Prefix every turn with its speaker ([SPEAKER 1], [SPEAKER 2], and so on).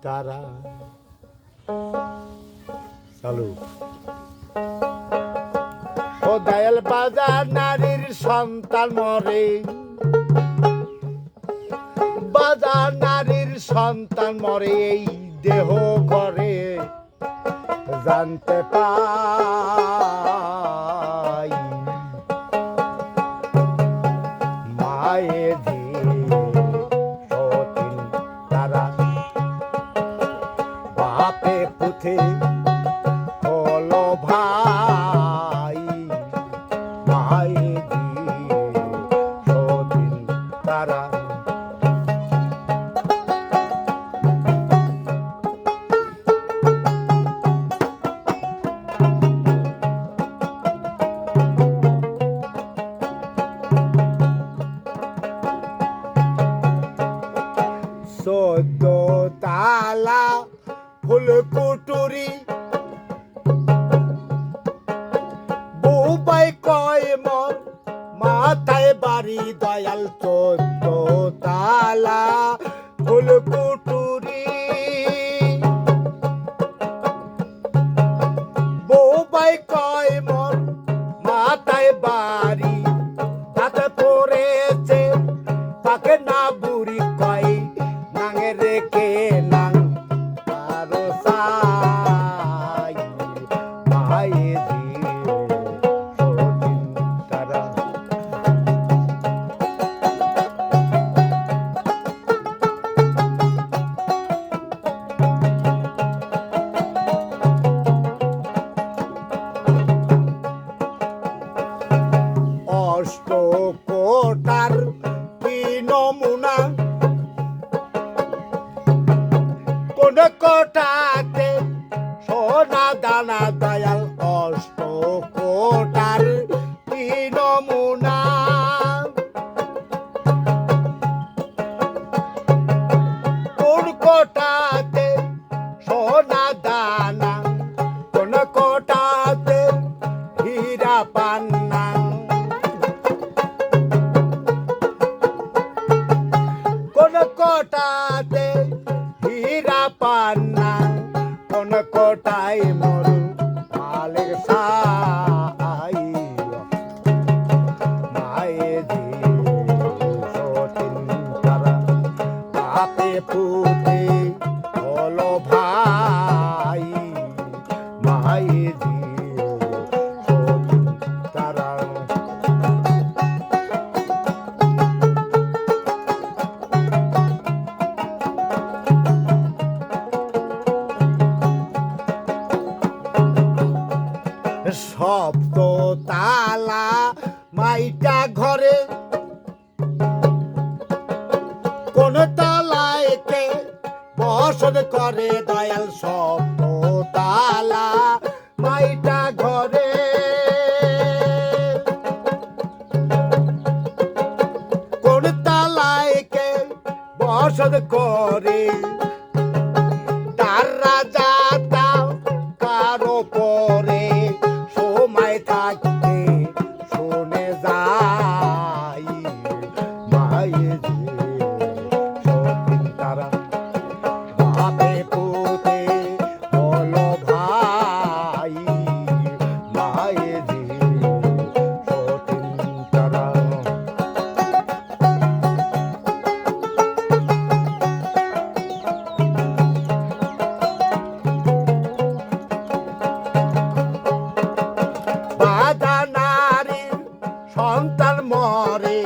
[SPEAKER 1] তারা চালু ও দয়াল বাজার নারীর সন্তান মরে বাজার নারীর সন্তান মরে এই দেহ ঘরে জানতে পাই মায়ে সতীন তারা বাপে পুথে হলো ভাই মায়ে সতীন তারা চোদ্দ তালা ফুলকুটুরি বুবাই কয় মন মাথায় বাড়ি দয়াল চোদ্দ তালা ফুলকুটুরি বুবাই কয় মন মাথায় বাড়ি তাতে পড়েছে তাকে না বুড়ি কয় রেখে নাং আরো সাই মায়ে সতীন তারা অষ্ট কোটার কি নমুনা কোন কোটাতে সোনা দানা দয়াল অষ্ট কোটার কি নমুনা কোন কোটাতে সোনা দানা কোন কোটাতে হীরা পান্না কোন কোটাতে হীরা পান্না কোন কোটায় মরু মালের সাই মায়ে সতীন তারা বাপে পুতে হলো ভাই মায়ে সতীন তারা সপ্ত তালা মাইটা ঘরে কোন তালায় কে বসত করে দয়াল সপ্ত তালা মাইটা ঘরে কোন তালায় কে বসত করে তার রাজা তাও কারো পরে সময় থাকতে শুনে যাই মায়ে সতীন তারা বাপে পুতে হলো ভাই মায়ে সতীন তারা বাধা নারীর সন্তান মরে